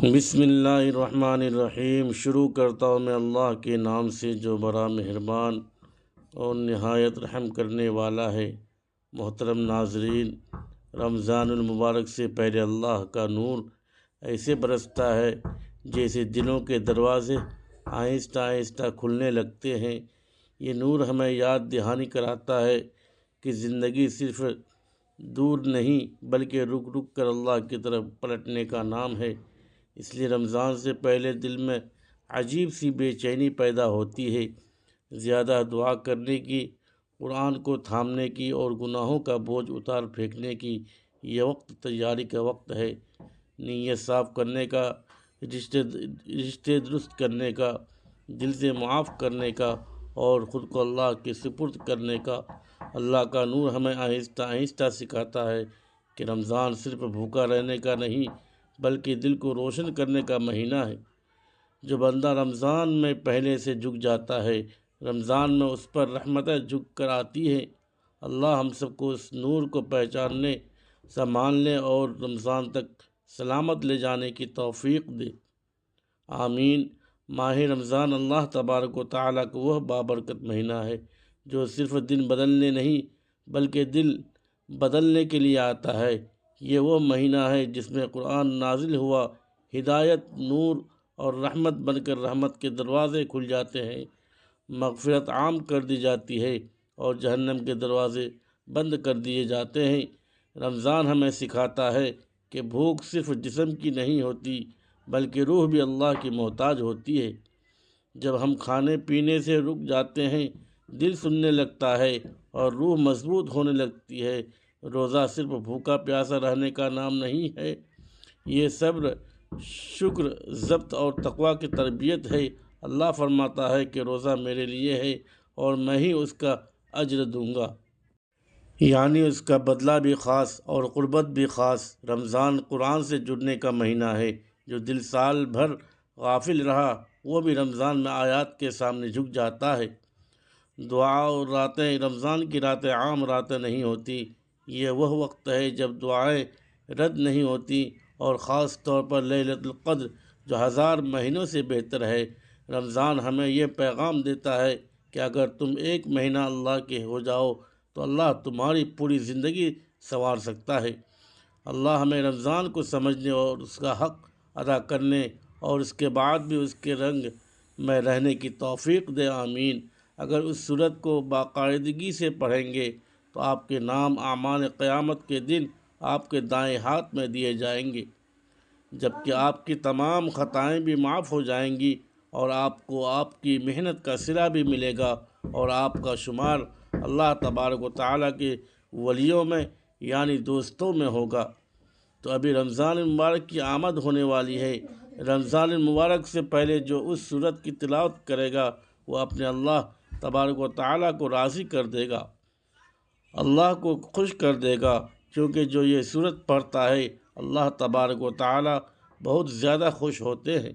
بسم اللہ الرحمن الرحیم۔ شروع کرتا ہوں میں اللہ کے نام سے جو بڑا مہربان اور نہایت رحم کرنے والا ہے۔ محترم ناظرین، رمضان المبارک سے پہلے اللہ کا نور ایسے برستا ہے جیسے دلوں کے دروازے آہستہ آہستہ کھلنے لگتے ہیں۔ یہ نور ہمیں یاد دہانی کراتا ہے کہ زندگی صرف دور نہیں بلکہ رک رک کر اللہ کی طرف پلٹنے کا نام ہے۔ اس لیے رمضان سے پہلے دل میں عجیب سی بے چینی پیدا ہوتی ہے۔ زیادہ دعا کرنے کی، قرآن کو تھامنے کی اور گناہوں کا بوجھ اتار پھینکنے کی یہ وقت تیاری کا وقت ہے۔ نیت صاف کرنے کا، رشتے درست کرنے کا، دل سے معاف کرنے کا اور خود کو اللہ کے سپرد کرنے کا۔ اللہ کا نور ہمیں آہستہ آہستہ سکھاتا ہے کہ رمضان صرف بھوکا رہنے کا نہیں بلکہ دل کو روشن کرنے کا مہینہ ہے۔ جو بندہ رمضان میں پہلے سے جھک جاتا ہے، رمضان میں اس پر رحمتیں جھک کر آتی ہیں۔ اللہ ہم سب کو اس نور کو پہچاننے، سنبھالنے اور رمضان تک سلامت لے جانے کی توفیق دے، آمین۔ ماہ رمضان اللہ تبارک و تعالیٰ کا وہ بابرکت مہینہ ہے جو صرف دن بدلنے نہیں بلکہ دل بدلنے کے لیے آتا ہے۔ یہ وہ مہینہ ہے جس میں قرآن نازل ہوا، ہدایت، نور اور رحمت بن کر رحمت کے دروازے کھل جاتے ہیں، مغفرت عام کر دی جاتی ہے اور جہنم کے دروازے بند کر دیے جاتے ہیں۔ رمضان ہمیں سکھاتا ہے کہ بھوک صرف جسم کی نہیں ہوتی بلکہ روح بھی اللہ کی محتاج ہوتی ہے۔ جب ہم کھانے پینے سے رک جاتے ہیں، دل سننے لگتا ہے اور روح مضبوط ہونے لگتی ہے۔ روزہ صرف بھوکا پیاسا رہنے کا نام نہیں ہے، یہ صبر، شکر، ضبط اور تقویٰ کی تربیت ہے۔ اللہ فرماتا ہے کہ روزہ میرے لیے ہے اور میں ہی اس کا اجر دوں گا، یعنی اس کا بدلہ بھی خاص اور قربت بھی خاص۔ رمضان قرآن سے جڑنے کا مہینہ ہے۔ جو دل سال بھر غافل رہا وہ بھی رمضان میں آیات کے سامنے جھک جاتا ہے۔ دعا اور راتیں، رمضان کی راتیں عام راتیں نہیں ہوتی، یہ وہ وقت ہے جب دعائیں رد نہیں ہوتی، اور خاص طور پر لیلۃ القدر جو 1000 مہینوں سے بہتر ہے۔ رمضان ہمیں یہ پیغام دیتا ہے کہ اگر تم ایک مہینہ اللہ کے ہو جاؤ تو اللہ تمہاری پوری زندگی سنوار سکتا ہے۔ اللہ ہمیں رمضان کو سمجھنے اور اس کا حق ادا کرنے اور اس کے بعد بھی اس کے رنگ میں رہنے کی توفیق دے، آمین۔ اگر اس سورت کو باقاعدگی سے پڑھیں گے تو آپ کے نام اعمال قیامت کے دن آپ کے دائیں ہاتھ میں دیے جائیں گے، جبکہ آپ کی تمام خطائیں بھی معاف ہو جائیں گی اور آپ کو آپ کی محنت کا صلہ بھی ملے گا اور آپ کا شمار اللہ تبارک و تعالیٰ کے ولیوں میں یعنی دوستوں میں ہوگا۔ تو ابھی رمضان المبارک کی آمد ہونے والی ہے۔ رمضان المبارک سے پہلے جو اس سورت کی تلاوت کرے گا وہ اپنے اللہ تبارک و تعالیٰ کو راضی کر دے گا، اللہ کو خوش کر دے گا، کیونکہ جو یہ سورت پڑھتا ہے اللہ تبارک و تعالیٰ بہت زیادہ خوش ہوتے ہیں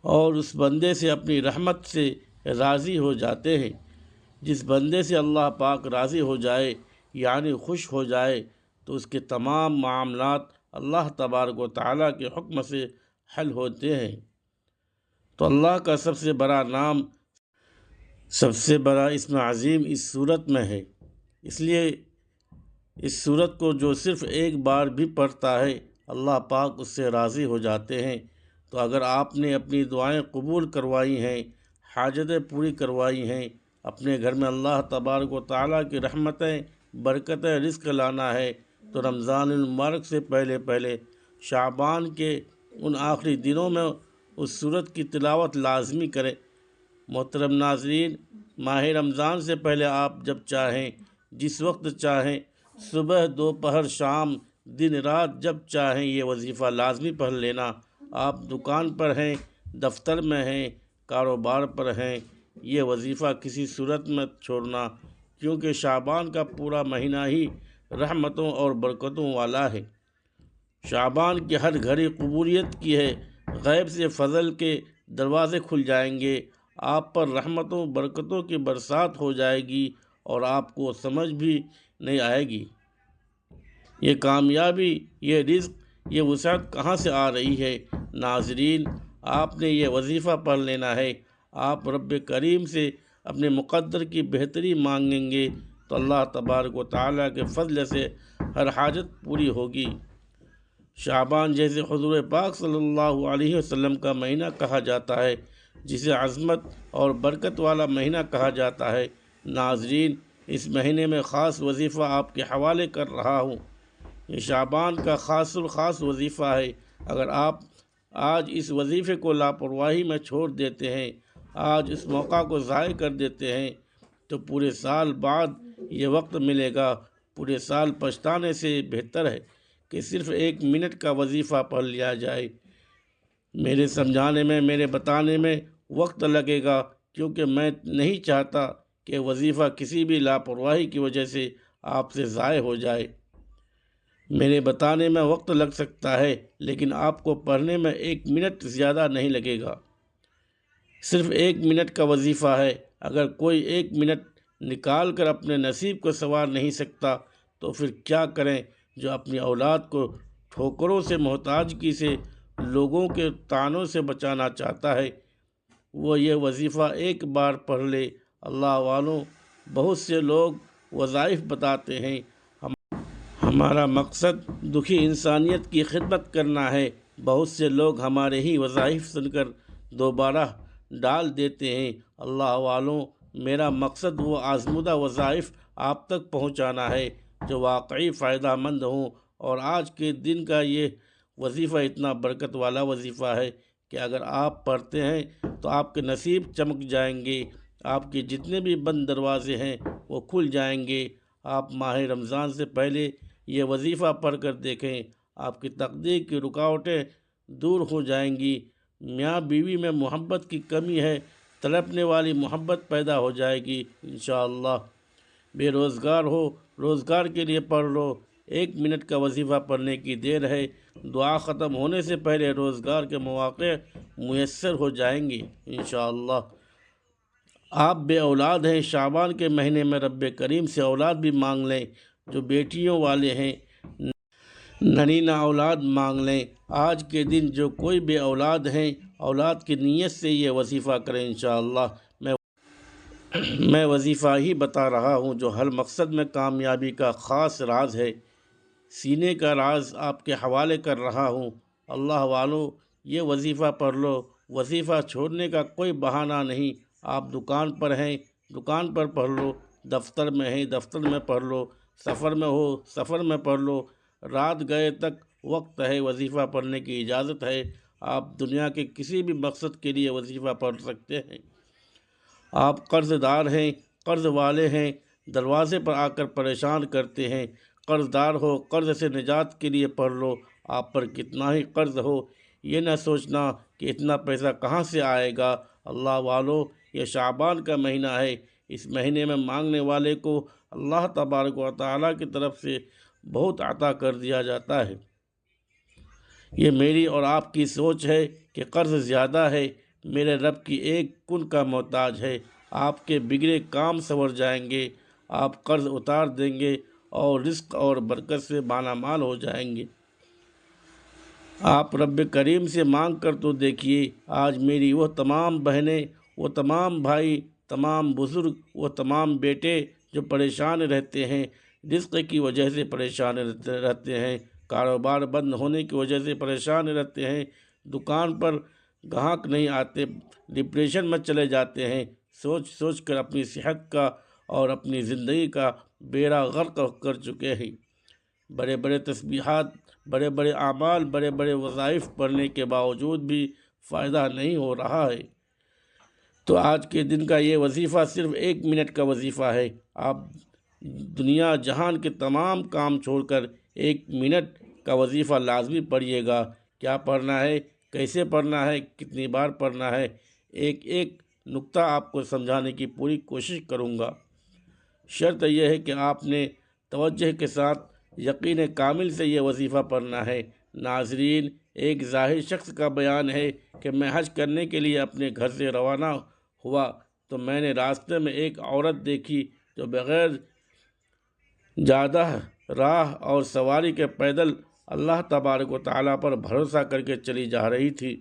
اور اس بندے سے اپنی رحمت سے راضی ہو جاتے ہیں۔ جس بندے سے اللہ پاک راضی ہو جائے یعنی خوش ہو جائے تو اس کے تمام معاملات اللہ تبارک و تعالیٰ کے حکم سے حل ہوتے ہیں۔ تو اللہ کا سب سے بڑا نام، سب سے بڑا اسم عظیم اس سورت میں ہے، اس لیے اس سورت کو جو صرف ایک بار بھی پڑھتا ہے اللہ پاک اس سے راضی ہو جاتے ہیں۔ تو اگر آپ نے اپنی دعائیں قبول کروائی ہیں، حاجتیں پوری کروائی ہیں، اپنے گھر میں اللہ تبارک و تعالیٰ کی رحمتیں، برکتیں، رزق لانا ہے تو رمضان المبارک سے پہلے شعبان کے ان آخری دنوں میں اس سورت کی تلاوت لازمی کریں۔ محترم ناظرین، ماہ رمضان سے پہلے آپ جب چاہیں، جس وقت چاہیں، صبح، دوپہر، شام، دن رات، جب چاہیں یہ وظیفہ لازمی پڑھ لینا۔ آپ دکان پر ہیں، دفتر میں ہیں، کاروبار پر ہیں، یہ وظیفہ کسی صورت میں چھوڑنا، کیونکہ شعبان کا پورا مہینہ ہی رحمتوں اور برکتوں والا ہے۔ شعبان کی ہر گھڑی قبولیت کی ہے، غیب سے فضل کے دروازے کھل جائیں گے، آپ پر رحمتوں برکتوں کی برسات ہو جائے گی اور آپ کو سمجھ بھی نہیں آئے گی یہ کامیابی، یہ رزق، یہ وسعت کہاں سے آ رہی ہے۔ ناظرین، آپ نے یہ وظیفہ پڑھ لینا ہے۔ آپ رب کریم سے اپنے مقدر کی بہتری مانگیں گے تو اللہ تبارک و تعالیٰ کے فضل سے ہر حاجت پوری ہوگی۔ شعبان جیسے حضور پاک صلی اللہ علیہ وسلم کا مہینہ کہا جاتا ہے، جسے عظمت اور برکت والا مہینہ کہا جاتا ہے، ناظرین اس مہینے میں خاص وظیفہ آپ کے حوالے کر رہا ہوں۔ یہ شعبان کا خاص الخاص وظیفہ ہے۔ اگر آپ آج اس وظیفے کو لاپرواہی میں چھوڑ دیتے ہیں، آج اس موقع کو ضائع کر دیتے ہیں، تو پورے سال بعد یہ وقت ملے گا۔ پورے سال پچھتانے سے بہتر ہے کہ صرف 1 منٹ کا وظیفہ پڑھ لیا جائے۔ میرے سمجھانے میں، میرے بتانے میں وقت لگے گا، کیونکہ میں نہیں چاہتا کہ وظیفہ کسی بھی لاپرواہی کی وجہ سے آپ سے ضائع ہو جائے۔ میرے بتانے میں وقت لگ سکتا ہے، لیکن آپ کو پڑھنے میں 1 منٹ زیادہ نہیں لگے گا۔ صرف 1 منٹ کا وظیفہ ہے۔ اگر کوئی 1 منٹ نکال کر اپنے نصیب کو سنوار نہیں سکتا تو پھر کیا کریں؟ جو اپنی اولاد کو ٹھوکروں سے، محتاجگی سے، لوگوں کے طعنوں سے بچانا چاہتا ہے، وہ یہ وظیفہ ایک بار پڑھ لے۔ اللہ والوں، بہت سے لوگ وظائف بتاتے ہیں، ہمارا مقصد دکھی انسانیت کی خدمت کرنا ہے۔ بہت سے لوگ ہمارے ہی وظائف سن کر دوبارہ ڈال دیتے ہیں۔ اللہ والوں، میرا مقصد وہ آزمودہ وظائف آپ تک پہنچانا ہے جو واقعی فائدہ مند ہوں، اور آج کے دن کا یہ وظیفہ اتنا برکت والا وظیفہ ہے کہ اگر آپ پڑھتے ہیں تو آپ کے نصیب چمک جائیں گے، آپ کے جتنے بھی بند دروازے ہیں وہ کھل جائیں گے۔ آپ ماہ رمضان سے پہلے یہ وظیفہ پڑھ کر دیکھیں، آپ کی تقدیر کی رکاوٹیں دور ہو جائیں گی۔ میاں بیوی میں محبت کی کمی ہے، تڑپنے والی محبت پیدا ہو جائے گی انشاءاللہ۔ بے روزگار ہو، روزگار کے لیے پڑھ لو۔ 1 منٹ کا وظیفہ پڑھنے کی دیر ہے، دعا ختم ہونے سے پہلے روزگار کے مواقع میسر ہو جائیں گے انشاءاللہ۔ آپ بے اولاد ہیں، شعبان کے مہینے میں رب کریم سے اولاد بھی مانگ لیں۔ جو بیٹیوں والے ہیں، ننینہ اولاد مانگ لیں۔ آج کے دن جو کوئی بے اولاد ہیں، اولاد کی نیت سے یہ وظیفہ کریں انشاءاللہ۔ میں وظیفہ ہی بتا رہا ہوں جو ہر مقصد میں کامیابی کا خاص راز ہے، سینے کا راز آپ کے حوالے کر رہا ہوں۔ اللہ والوں، یہ وظیفہ پڑھ لو۔ وظیفہ چھوڑنے کا کوئی بہانہ نہیں۔ آپ دکان پر ہیں، دکان پر پڑھ لو، دفتر میں ہیں، دفتر میں پڑھ لو، سفر میں ہو، سفر میں پڑھ لو، رات گئے تک وقت ہے، وظیفہ پڑھنے کی اجازت ہے۔ آپ دنیا کے کسی بھی مقصد کے لیے وظیفہ پڑھ سکتے ہیں۔ آپ قرض دار ہیں، قرض والے ہیں، دروازے پر آ کر پریشان کرتے ہیں، قرض دار ہو، قرض سے نجات کے لیے پڑھ لو۔ آپ پر کتنا ہی قرض ہو، یہ نہ سوچنا کہ اتنا پیسہ کہاں سے آئے گا۔ اللہ والو، یہ شعبان کا مہینہ ہے، اس مہینے میں مانگنے والے کو اللہ تبارک و تعالیٰ کی طرف سے بہت عطا کر دیا جاتا ہے۔ یہ میری اور آپ کی سوچ ہے کہ قرض زیادہ ہے، میرے رب کی ایک کن کا محتاج ہے۔ آپ کے بگڑے کام سنور جائیں گے، آپ قرض اتار دیں گے اور رزق اور برکت سے مالا مال ہو جائیں گے۔ آپ رب کریم سے مانگ کر تو دیکھیے۔ آج میری وہ تمام بہنیں، وہ تمام بھائی، تمام بزرگ، وہ تمام بیٹے جو پریشان رہتے ہیں، رزق کی وجہ سے پریشان رہتے ہیں، کاروبار بند ہونے کی وجہ سے پریشان رہتے ہیں، دکان پر گاہک نہیں آتے، ڈپریشن میں چلے جاتے ہیں، سوچ سوچ کر اپنی صحت کا اور اپنی زندگی کا بیڑا غرق کر چکے ہیں۔ بڑے بڑے تسبیحات، بڑے بڑے اعمال، بڑے بڑے وظائف پڑھنے کے باوجود بھی فائدہ نہیں ہو رہا ہے۔ تو آج کے دن کا یہ وظیفہ صرف 1 منٹ کا وظیفہ ہے۔ آپ دنیا جہان کے تمام کام چھوڑ کر 1 منٹ کا وظیفہ لازمی پڑھیے گا۔ کیا پڑھنا ہے، کیسے پڑھنا ہے، کتنی بار پڑھنا ہے، ایک ایک نقطہ آپ کو سمجھانے کی پوری کوشش کروں گا۔ شرط یہ ہے کہ آپ نے توجہ کے ساتھ، یقین کامل سے یہ وظیفہ پڑھنا ہے۔ ناظرین، ایک ظاہر شخص کا بیان ہے کہ میں حج کرنے کے لیے اپنے گھر سے روانہ ہوا تو میں نے راستے میں ایک عورت دیکھی جو بغیر زیادہ راہ اور سواری کے پیدل اللہ تبارک و تعالیٰ پر بھروسہ کر کے چلی جا رہی تھی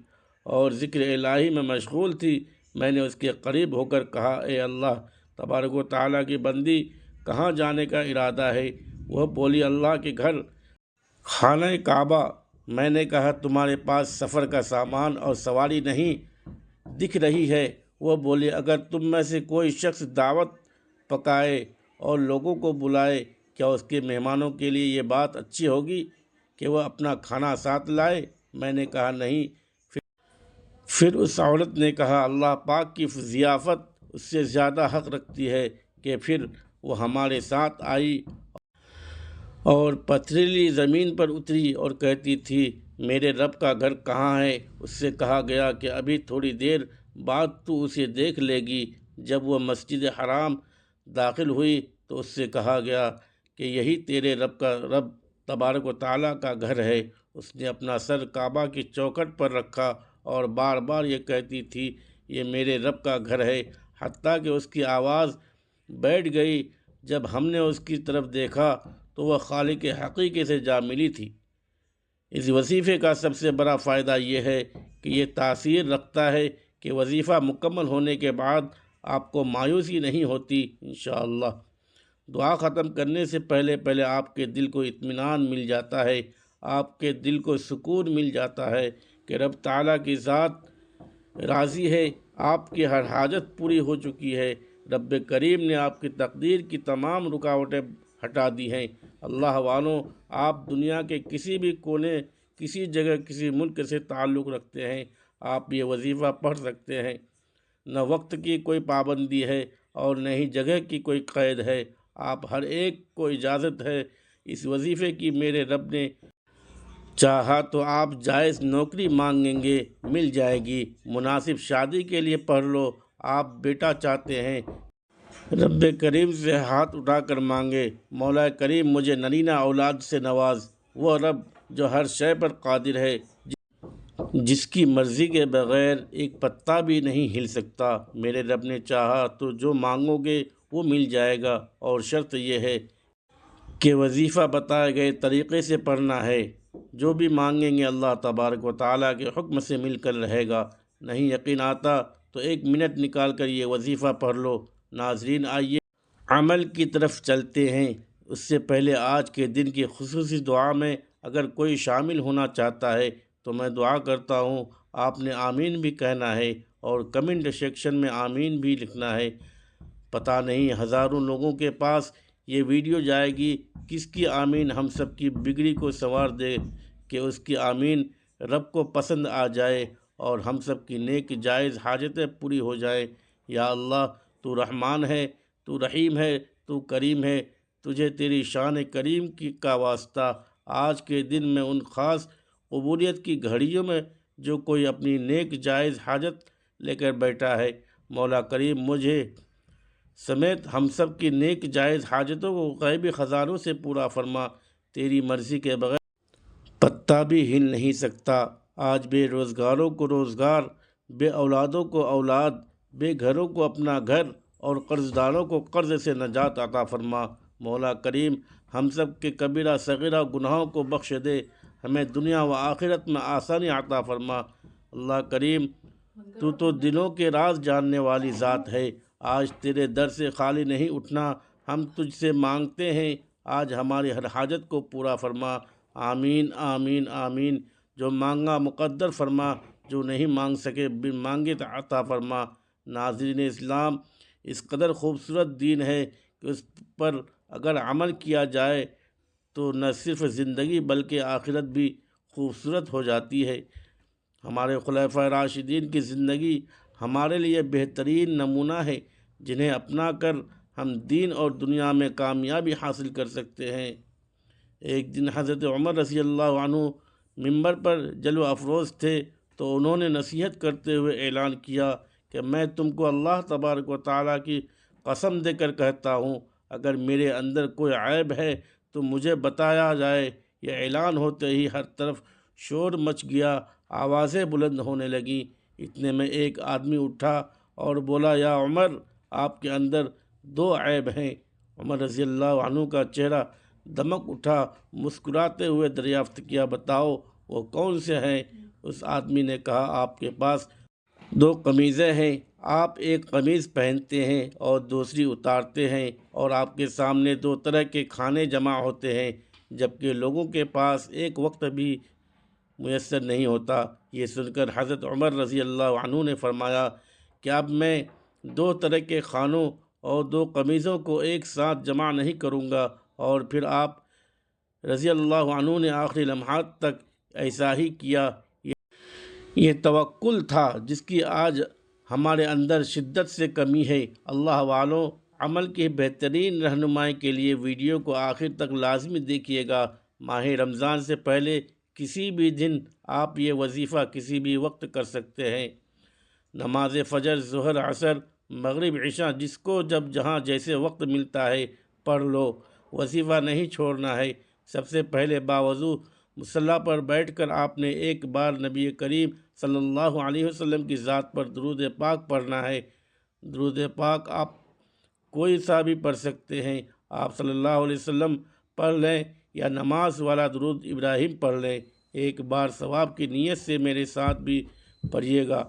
اور ذکر الہی میں مشغول تھی، میں نے اس کے قریب ہو کر کہا، اے اللہ تبارک و تعالیٰ کی بندی، کہاں جانے کا ارادہ ہے؟ وہ بولی، اللہ کے گھر، خانہ کعبہ۔ میں نے کہا، تمہارے پاس سفر کا سامان اور سواری نہیں دکھ رہی ہے؟ وہ بولی، اگر تم میں سے کوئی شخص دعوت پکائے اور لوگوں کو بلائے، کیا اس کے مہمانوں کے لیے یہ بات اچھی ہوگی کہ وہ اپنا کھانا ساتھ لائے؟ میں نے کہا، نہیں۔ پھر اس عورت نے کہا، اللہ پاک کی ضیافت اس سے زیادہ حق رکھتی ہے کہ پھر وہ ہمارے ساتھ آئی اور پتھریلی زمین پر اتری اور کہتی تھی، میرے رب کا گھر کہاں ہے؟ اس سے کہا گیا کہ ابھی تھوڑی دیر بعد تو اسے دیکھ لے گی۔ جب وہ مسجد حرام داخل ہوئی تو اس سے کہا گیا کہ یہی تیرے رب تبارک و تعالیٰ کا گھر ہے۔ اس نے اپنا سر کعبہ کی چوکھٹ پر رکھا اور بار بار یہ کہتی تھی، یہ میرے رب کا گھر ہے، حتیٰ کہ اس کی آواز بیٹھ گئی۔ جب ہم نے اس کی طرف دیکھا تو وہ خالق حقیقی سے جا ملی تھی۔ اس وظیفے کا سب سے بڑا فائدہ یہ ہے کہ یہ تاثیر رکھتا ہے کہ وظیفہ مکمل ہونے کے بعد آپ کو مایوسی نہیں ہوتی انشاءاللہ۔ دعا ختم کرنے سے پہلے آپ کے دل کو اطمینان مل جاتا ہے، آپ کے دل کو سکون مل جاتا ہے کہ رب تعالیٰ کی ذات راضی ہے، آپ کی ہر حاجت پوری ہو چکی ہے، رب کریم نے آپ کی تقدیر کی تمام رکاوٹیں ہٹا دی ہیں۔ اللہ والوں، آپ دنیا کے کسی بھی کونے، کسی جگہ، کسی ملک سے تعلق رکھتے ہیں، آپ یہ وظیفہ پڑھ سکتے ہیں۔ نہ وقت کی کوئی پابندی ہے اور نہ ہی جگہ کی کوئی قید ہے، آپ ہر ایک کو اجازت ہے اس وظیفے کی۔ میرے رب نے چاہا تو آپ جائز نوکری مانگیں گے، مل جائے گی، مناسب شادی کے لیے پڑھ لو، آپ بیٹا چاہتے ہیں، رب کریم سے ہاتھ اٹھا کر مانگے، مولا کریم مجھے نرینہ اولاد سے نواز۔ وہ رب جو ہر شے پر قادر ہے، جس کی مرضی کے بغیر ایک پتا بھی نہیں ہل سکتا، میرے رب نے چاہا تو جو مانگو گے وہ مل جائے گا، اور شرط یہ ہے کہ وظیفہ بتائے گئے طریقے سے پڑھنا ہے۔ جو بھی مانگیں گے اللہ تبارک و تعالیٰ کے حکم سے مل کر رہے گا۔ نہیں یقین آتا تو 1 منٹ نکال کر یہ وظیفہ پڑھ لو۔ ناظرین، آئیے عمل کی طرف چلتے ہیں۔ اس سے پہلے آج کے دن کی خصوصی دعا میں اگر کوئی شامل ہونا چاہتا ہے تو میں دعا کرتا ہوں، آپ نے آمین بھی کہنا ہے اور کمنٹ سیکشن میں آمین بھی لکھنا ہے۔ پتہ نہیں ہزاروں لوگوں کے پاس یہ ویڈیو جائے گی، کس کی آمین ہم سب کی بگڑی کو سنوار دے کہ اس کی آمین رب کو پسند آ جائے اور ہم سب کی نیک جائز حاجتیں پوری ہو جائیں۔ یا اللہ، تو رحمان ہے، تو رحیم ہے، تو کریم ہے، تجھے تیری شان کریم کا واسطہ آج کے دن میں ان خاص قبولیت کی گھڑیوں میں جو کوئی اپنی نیک جائز حاجت لے کر بیٹھا ہے، مولا کریم مجھے سمیت ہم سب کی نیک جائز حاجتوں کو غیبی خزانوں سے پورا فرما۔ تیری مرضی کے بغیر پتا بھی ہل نہیں سکتا۔ آج بے روزگاروں کو روزگار، بے اولادوں کو اولاد، بے گھروں کو اپنا گھر اور قرض داروں کو قرض سے نجات عطا فرما۔ مولا کریم ہم سب کے کبیرہ صغیرہ گناہوں کو بخش دے، ہمیں دنیا و آخرت میں آسانی عطا فرما۔ اللہ کریم تو دلوں کے راز جاننے والی ذات ہے، آج تیرے در سے خالی نہیں اٹھنا، ہم تجھ سے مانگتے ہیں، آج ہماری ہر حاجت کو پورا فرما۔ آمین آمین آمین۔ جو مانگا مقدر فرما، جو نہیں مانگ سکے بن مانگے عطا فرما۔ ناظرین اسلام، اس قدر خوبصورت دین ہے کہ اس پر اگر عمل کیا جائے تو نہ صرف زندگی بلکہ آخرت بھی خوبصورت ہو جاتی ہے۔ ہمارے خلفائے راشدین کی زندگی ہمارے لیے بہترین نمونہ ہے، جنہیں اپنا کر ہم دین اور دنیا میں کامیابی حاصل کر سکتے ہیں۔ ایک دن حضرت عمر رضی اللہ عنہ ممبر پر جلوہ افروز تھے تو انہوں نے نصیحت کرتے ہوئے اعلان کیا کہ میں تم کو اللہ تبارک و تعالیٰ کی قسم دے کر کہتا ہوں، اگر میرے اندر کوئی عیب ہے تو مجھے بتایا جائے۔ یہ اعلان ہوتے ہی ہر طرف شور مچ گیا، آوازیں بلند ہونے لگیں۔ اتنے میں ایک آدمی اٹھا اور بولا، یا عمر، آپ کے اندر 2 عیب ہیں۔ عمر رضی اللہ عنہ کا چہرہ دمک اٹھا مسکراتے ہوئے دریافت کیا، بتاؤ وہ کون سے ہیں؟ اس آدمی نے کہا، آپ کے پاس 2 قمیضیں ہیں، آپ ایک قمیض پہنتے ہیں اور دوسری اتارتے ہیں، اور آپ کے سامنے 2 طرح کے کھانے جمع ہوتے ہیں، جبکہ لوگوں کے پاس ایک وقت بھی میسر نہیں ہوتا۔ یہ سن کر حضرت عمر رضی اللہ عنہ نے فرمایا کہ اب میں 2 طرح کے کھانوں اور 2 قمیضوں کو ایک ساتھ جمع نہیں کروں گا۔ اور پھر آپ رضی اللہ عنہ نے آخری لمحات تک ایسا ہی کیا۔ یہ توکل تھا جس کی آج ہمارے اندر شدت سے کمی ہے۔ اللہ والوں، عمل کی بہترین رہنمائی کے لیے ویڈیو کو آخر تک لازمی دیکھیے گا۔ ماہ رمضان سے پہلے کسی بھی دن آپ یہ وظیفہ کسی بھی وقت کر سکتے ہیں۔ نماز فجر، ظہر، عصر، مغرب، عشاء، جس کو جب جہاں جیسے وقت ملتا ہے پڑھ لو۔ وظیفہ نہیں چھوڑنا ہے۔ سب سے پہلے باوضو مصلی پر بیٹھ کر آپ نے ایک بار نبی کریم صلی اللہ علیہ وسلم کی ذات پر درود پاک پڑھنا ہے۔ درود پاک آپ کوئی سا بھی پڑھ سکتے ہیں۔ آپ صلی اللہ علیہ وسلم پڑھ لیں یا نماز والا درود ابراہیم پڑھ لیں۔ ایک بار ثواب کی نیت سے میرے ساتھ بھی پڑھیے گا۔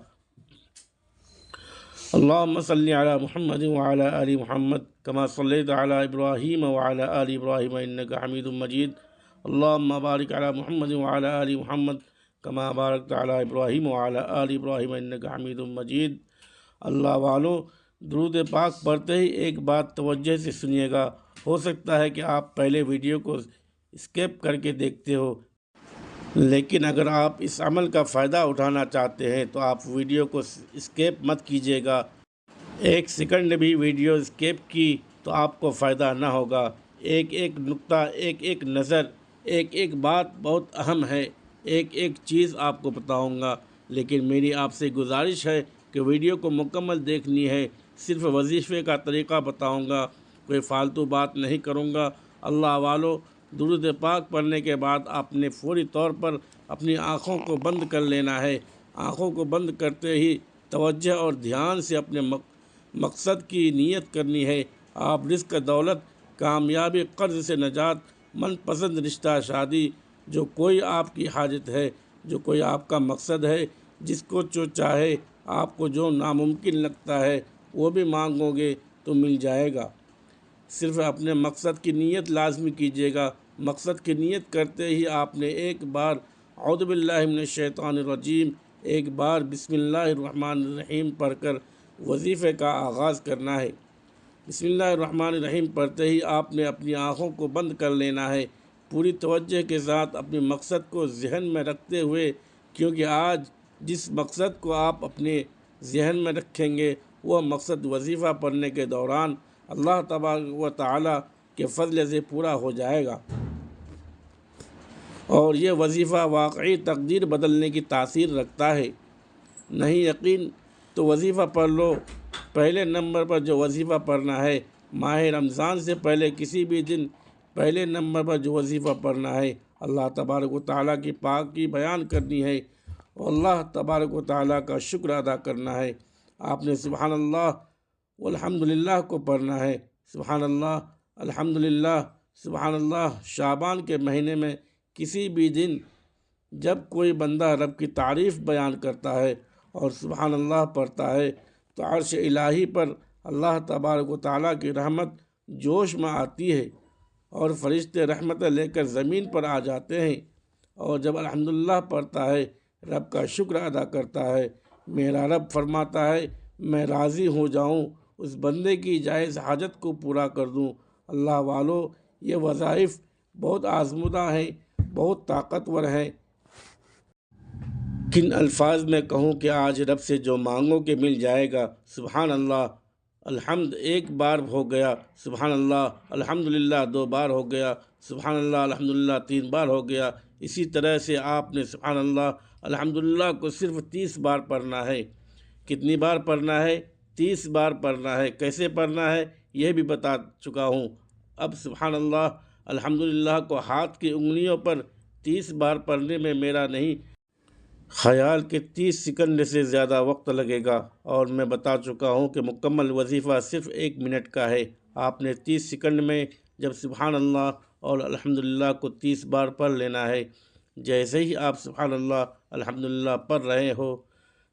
اللہم صلی علی محمد وعلی آل محمد کما صلیت علی ابراہیم وعلی آل ابراہیم انک حمید مجید۔ اللہم بارک علی محمد وعلی آل محمد کما بارکت علی ابراہیم وعلی آل ابراہیم انک حمید مجید۔ اللہ والوں، درود پاک پڑھتے ہی ایک بات توجہ سے سنیے گا۔ ہو سکتا ہے کہ آپ پہلے ویڈیو کو اسکیپ کر کے دیکھتے ہو، لیکن اگر آپ اس عمل کا فائدہ اٹھانا چاہتے ہیں تو آپ ویڈیو کو اسکیپ مت کیجیے گا۔ 1 سیکنڈ بھی ویڈیو اسکیپ کی تو آپ کو فائدہ نہ ہوگا۔ ایک ایک نقطہ، ایک ایک نظر، ایک ایک بات بہت اہم ہے۔ ایک ایک چیز آپ کو بتاؤں گا، لیکن میری آپ سے گزارش ہے کہ ویڈیو کو مکمل دیکھنی ہے۔ صرف وظیفے کا طریقہ بتاؤں گا، کوئی فالتو بات نہیں کروں گا۔ اللہ والوں، درود پاک پڑھنے کے بعد آپ نے فوری طور پر اپنی آنکھوں کو بند کر لینا ہے۔ آنکھوں کو بند کرتے ہی توجہ اور دھیان سے اپنے مقصد کی نیت کرنی ہے۔ آپ رزق، دولت، کامیابی، قرض سے نجات، من پسند رشتہ، شادی، جو کوئی آپ کی حاجت ہے، جو کوئی آپ کا مقصد ہے، جس کو جو چاہے، آپ کو جو ناممکن لگتا ہے وہ بھی مانگو گے تو مل جائے گا۔ صرف اپنے مقصد کی نیت لازمی کیجیے گا۔ مقصد کی نیت کرتے ہی آپ نے ایک بار اعوذ باللہ من الشیطان الرجیم، ایک بار بسم اللہ الرحمن الرحیم پڑھ کر وظیفے کا آغاز کرنا ہے۔ بسم اللہ الرحمن الرحیم پڑھتے ہی آپ نے اپنی آنکھوں کو بند کر لینا ہے، پوری توجہ کے ساتھ اپنے مقصد کو ذہن میں رکھتے ہوئے، کیونکہ آج جس مقصد کو آپ اپنے ذہن میں رکھیں گے وہ مقصد وظیفہ پڑھنے کے دوران اللہ تبارک و تعالیٰ کے فضل سے پورا ہو جائے گا، اور یہ وظیفہ واقعی تقدیر بدلنے کی تاثیر رکھتا ہے۔ نہیں یقین تو وظیفہ پڑھ لو۔ پہلے نمبر پر جو وظیفہ پڑھنا ہے، ماہ رمضان سے پہلے کسی بھی دن پہلے نمبر پر جو وظیفہ پڑھنا ہے، اللہ تبارک و تعالیٰ کی پاکی بیان کرنی ہے اور اللہ تبارک و تعالیٰ کا شکر ادا کرنا ہے۔ آپ نے سبحان اللہ والحمدللہ کو پڑھنا ہے۔ سبحان اللہ، الحمدللہ، سبحان اللہ۔ شعبان کے مہینے میں کسی بھی دن جب کوئی بندہ رب کی تعریف بیان کرتا ہے اور سبحان اللہ پڑھتا ہے تو عرش الہی پر اللہ تبارک و تعالیٰ کی رحمت جوش میں آتی ہے اور فرشتے رحمتیں لے کر زمین پر آ جاتے ہیں۔ اور جب الحمدللہ پڑھتا ہے، رب کا شکر ادا کرتا ہے، میرا رب فرماتا ہے میں راضی ہو جاؤں، اس بندے کی جائز حاجت کو پورا کر دوں۔ اللہ والوں، یہ وظائف بہت آزمودہ ہیں، بہت طاقتور ہیں۔ کن الفاظ میں کہوں کہ آج رب سے جو مانگو کہ مل جائے گا۔ سبحان اللہ، الحمد 1 بار ہو گیا، سبحان اللہ الحمدللہ 2 بار ہو گیا، سبحان اللہ الحمدللہ 3 بار ہو گیا۔ اسی طرح سے آپ نے سبحان اللہ الحمدللہ کو صرف 30 بار پڑھنا ہے۔ کتنی بار پڑھنا ہے؟ 30 بار پڑھنا ہے۔ کیسے پڑھنا ہے یہ بھی بتا چکا ہوں۔ اب سبحان اللہ الحمدللہ کو ہاتھ کی انگلیوں پر 30 بار پڑھنے میں میرا نہیں خیال کہ 30 سیکنڈ سے زیادہ وقت لگے گا، اور میں بتا چکا ہوں کہ مکمل وظیفہ صرف 1 منٹ کا ہے۔ آپ نے 30 سیکنڈ میں جب سبحان اللہ اور الحمدللہ کو 30 بار پڑھ لینا ہے۔ جیسے ہی آپ سبحان اللہ الحمدللہ پڑھ رہے ہو،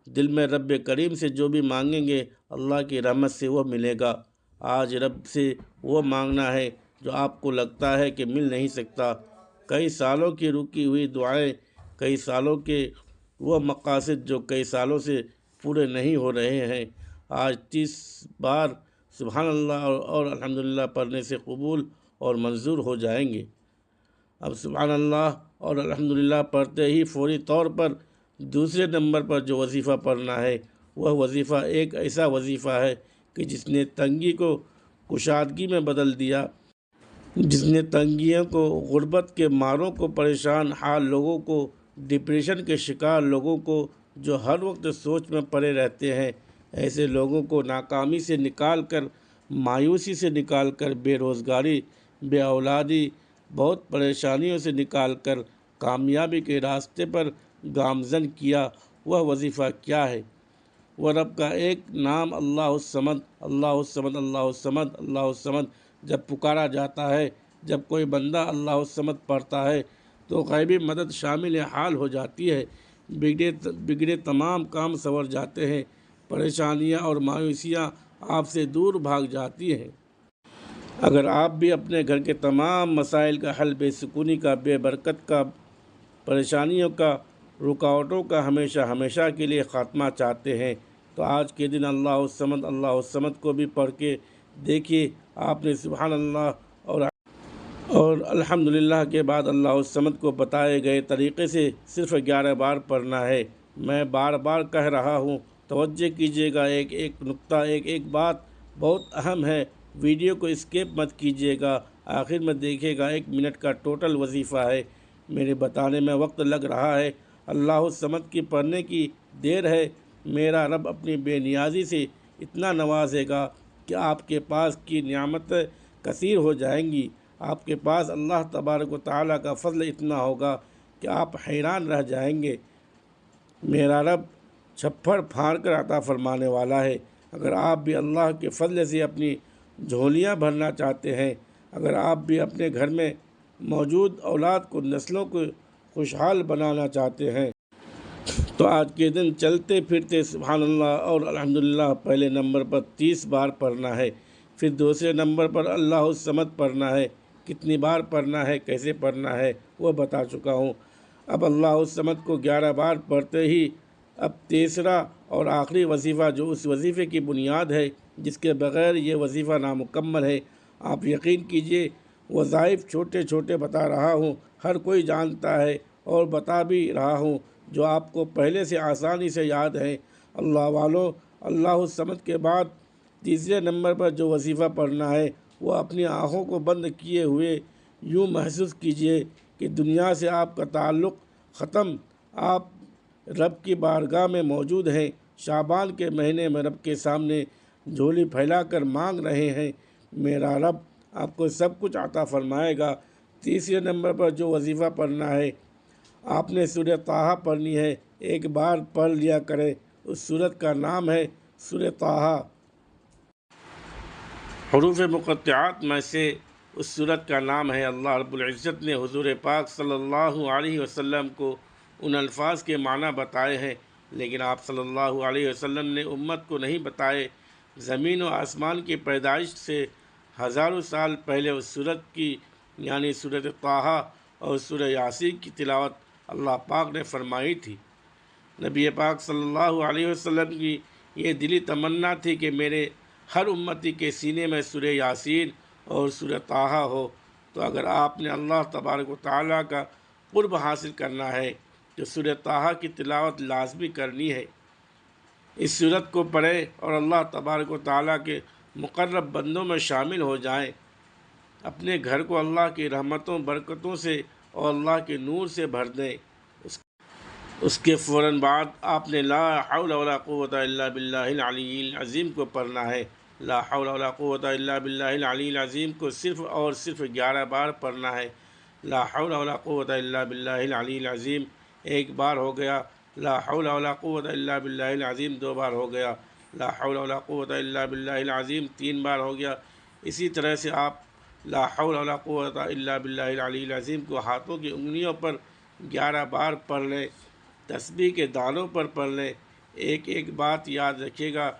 دل میں رب کریم سے جو بھی مانگیں گے اللہ کی رحمت سے وہ ملے گا۔ آج رب سے وہ مانگنا ہے جو آپ کو لگتا ہے کہ مل نہیں سکتا۔ کئی سالوں کی رکی ہوئی دعائیں، کئی سالوں کے وہ مقاصد جو کئی سالوں سے پورے نہیں ہو رہے ہیں، آج 30 بار سبحان اللہ اور الحمدللہ پڑھنے سے قبول اور منظور ہو جائیں گے۔ اب سبحان اللہ اور الحمدللہ پڑھتے ہی فوری طور پر دوسرے نمبر پر جو وظیفہ پڑھنا ہے، وہ وظیفہ ایک ایسا وظیفہ ہے کہ جس نے تنگی کو کشادگی میں بدل دیا، جس نے تنگیوں کو، غربت کے ماروں کو، پریشان حال لوگوں کو، ڈپریشن کے شکار لوگوں کو، جو ہر وقت سوچ میں پڑے رہتے ہیں، ایسے لوگوں کو ناکامی سے نکال کر، مایوسی سے نکال کر، بے روزگاری، بے اولادی، بہت پریشانیوں سے نکال کر کامیابی کے راستے پر گامزن کیا۔ وہ وظیفہ کیا ہے؟ وہ رب کا ایک نام اللہ الصمد، اللہ الصمد، اللہ الصمد، اللہ الصمد جب پکارا جاتا ہے، جب کوئی بندہ اللہ الصمد پڑھتا ہے تو غیبی مدد شامل حال ہو جاتی ہے، بگڑے تمام کام سنور جاتے ہیں، پریشانیاں اور مایوسیاں آپ سے دور بھاگ جاتی ہیں۔ اگر آپ بھی اپنے گھر کے تمام مسائل کا حل، بے سکونی کا، بے برکت کا، پریشانیوں کا، رکاوٹوں کا ہمیشہ کے لیے خاتمہ چاہتے ہیں تو آج کے دن اللہ الصمد، اللہ الصمد کو بھی پڑھ کے دیکھیے۔ آپ نے سبحان اللہ اور الحمدللہ کے بعد اللہ الصمد کو بتائے گئے طریقے سے صرف 11 بار پڑھنا ہے۔ میں بار بار کہہ رہا ہوں، توجہ کیجیے گا، ایک نقطہ، ایک بات بہت اہم ہے، ویڈیو کو اسکیپ مت کیجیے گا، آخر میں دیکھیے گا۔ 1 منٹ کا ٹوٹل وظیفہ ہے، میرے بتانے میں وقت لگ رہا ہے۔ اللہ الصمد کی پڑھنے کی دیر ہے، میرا رب اپنی بے نیازی سے اتنا نوازے گا کہ آپ کے پاس کی نعمتیں کثیر ہو جائیں گی، آپ کے پاس اللہ تبارک و تعالیٰ کا فضل اتنا ہوگا کہ آپ حیران رہ جائیں گے۔ میرا رب چھپڑ پھاڑ کر عطا فرمانے والا ہے۔ اگر آپ بھی اللہ کے فضل سے اپنی جھولیاں بھرنا چاہتے ہیں، اگر آپ بھی اپنے گھر میں موجود اولاد کو، نسلوں کو خوشحال بنانا چاہتے ہیں تو آج کے دن چلتے پھرتے سبحان اللہ اور الحمدللہ پہلے نمبر پر 30 بار پڑھنا ہے، پھر دوسرے نمبر پر اللہ الصمد پڑھنا ہے۔ کتنی بار پڑھنا ہے، کیسے پڑھنا ہے وہ بتا چکا ہوں۔ اب اللہ الصمد کو 11 بار پڑھتے ہی اب تیسرا اور آخری وظیفہ جو اس وظیفے کی بنیاد ہے، جس کے بغیر یہ وظیفہ نامکمل ہے، آپ یقین کیجئے وظائف چھوٹے چھوٹے بتا رہا ہوں، ہر کوئی جانتا ہے اور بتا بھی رہا ہوں، جو آپ کو پہلے سے آسانی سے یاد ہے۔ اللہ والوں، اللہ الصمد کے بعد تیسرے نمبر پر جو وظیفہ پڑھنا ہے، وہ اپنی آنکھوں کو بند کیے ہوئے یوں محسوس کیجئے کہ دنیا سے آپ کا تعلق ختم، آپ رب کی بارگاہ میں موجود ہیں، شعبان کے مہینے میں رب کے سامنے جھولی پھیلا کر مانگ رہے ہیں، میرا رب آپ کو سب کچھ عطا فرمائے گا۔ تیسرے نمبر پر جو وظیفہ پڑھنا ہے، آپ نے سورہ طٰہٰ پڑھنی ہے، ایک بار پڑھ لیا کریں، اس سورت کا نام ہے سورہ طٰہٰ۔ حروف مقطعات میں سے اس سورت کا نام ہے۔ اللہ رب العزت نے حضور پاک صلی اللہ علیہ وسلم کو ان الفاظ کے معنی بتائے ہیں، لیکن آپ صلی اللہ علیہ وسلم نے امت کو نہیں بتائے۔ زمین و آسمان کی پیدائش سے ہزاروں سال پہلے اس سورت کی یعنی سورۃ طٰہٰ اور سورہ یاسین کی تلاوت اللہ پاک نے فرمائی تھی۔ نبی پاک صلی اللہ علیہ وسلم کی یہ دلی تمنا تھی کہ میرے ہر امتی کے سینے میں سورہ یاسین اور سورہ طٰہٰ ہو، تو اگر آپ نے اللہ تبارک و تعالیٰ کا قرب حاصل کرنا ہے تو سورہ طٰہٰ کی تلاوت لازمی کرنی ہے۔ اس سورت کو پڑھیں اور اللہ تبارک و تعالیٰ کے مقرب بندوں میں شامل ہو جائیں، اپنے گھر کو اللہ کی رحمتوں، برکتوں سے اور اللہ کے نور سے بھر دیں۔ اس کے فوراً بعد آپ نے لا حول ولا قوت الا باللہ العلی العظیم کو پڑھنا ہے۔ لا حول ولا قوت الا باللہ العلی العظیم کو صرف اور صرف 11 بار پڑھنا ہے۔ لا حول ولا قوت الا باللہ العلی العظیم ایک بار ہو گیا، لا حول ولا قوت الا باللہ العظیم 2 بار ہو گیا، لا حول ولا قوت الا باللہ العظیم 3 بار ہو گیا۔ اسی طرح سے آپ لا حول ولا قوت الا باللہ العلی العظیم کو ہاتھوں کی انگلیوں پر 11 بار پڑھ لیں، تسبیح کے دانوں پر پڑھ لیں۔ ایک ایک بات یاد رکھیے گا،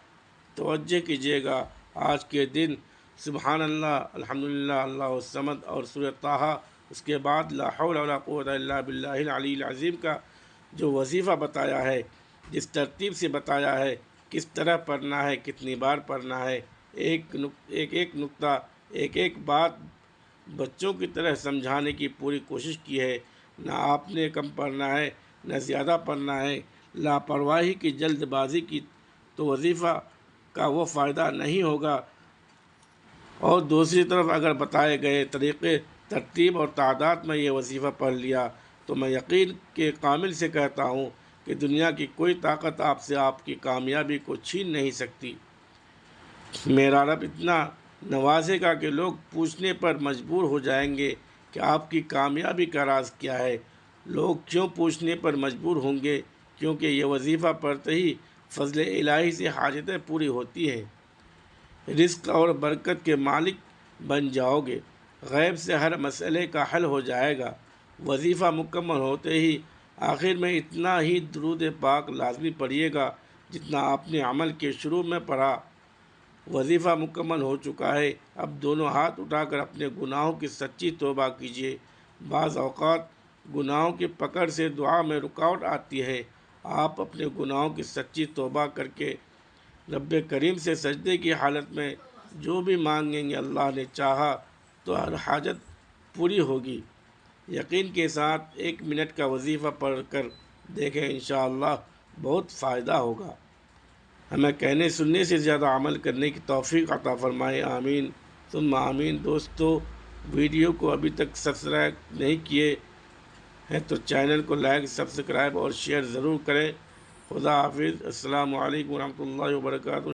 توجہ کیجیے گا۔ آج کے دن سبحان اللہ، الحمدللہ، اللہ الصمد اور سورہ طٰہٰ، اس کے بعد لا حول ولا قوت الا باللہ العلی العظیم کا جو وظیفہ بتایا ہے، جس ترتیب سے بتایا ہے، کس طرح پڑھنا ہے، کتنی بار پڑھنا ہے، ایک ایک نقطہ، ایک ایک بات بچوں کی طرح سمجھانے کی پوری کوشش کی ہے۔ نہ آپ نے کم پڑھنا ہے، نہ زیادہ پڑھنا ہے۔ لاپرواہی کی، جلد بازی کی تو وظیفہ کا وہ فائدہ نہیں ہوگا، اور دوسری طرف اگر بتائے گئے طریقے، ترتیب اور تعداد میں یہ وظیفہ پڑھ لیا تو میں یقین کے کامل سے کہتا ہوں کہ دنیا کی کوئی طاقت آپ سے آپ کی کامیابی کو چھین نہیں سکتی۔ میرا رب اتنا نوازے گا کہ لوگ پوچھنے پر مجبور ہو جائیں گے کہ آپ کی کامیابی کا راز کیا ہے۔ لوگ کیوں پوچھنے پر مجبور ہوں گے؟ کیونکہ یہ وظیفہ پڑھتے ہی فضل الہی سے حاجتیں پوری ہوتی ہیں، رزق اور برکت کے مالک بن جاؤ گے، غیب سے ہر مسئلے کا حل ہو جائے گا۔ وظیفہ مکمل ہوتے ہی آخر میں اتنا ہی درود پاک لازمی پڑھیے گا جتنا آپ نے عمل کے شروع میں پڑھا۔ وظیفہ مکمل ہو چکا ہے، اب دونوں ہاتھ اٹھا کر اپنے گناہوں کی سچی توبہ کیجیے۔ بعض اوقات گناہوں کی پکڑ سے دعا میں رکاوٹ آتی ہے۔ آپ اپنے گناہوں کی سچی توبہ کر کے رب کریم سے سجدے کی حالت میں جو بھی مانگیں گے، اللہ نے چاہا تو ہر حاجت پوری ہوگی۔ یقین کے ساتھ 1 منٹ کا وظیفہ پڑھ کر دیکھیں، انشاءاللہ بہت فائدہ ہوگا۔ ہمیں کہنے سننے سے زیادہ عمل کرنے کی توفیق عطا فرمائے، آمین ثم آمین۔ دوستو، ویڈیو کو ابھی تک سبسکرائب نہیں کیے ہیں تو چینل کو لائک، سبسکرائب اور شیئر ضرور کریں۔ خدا حافظ، السلام علیکم ورحمۃ اللہ وبرکاتہ۔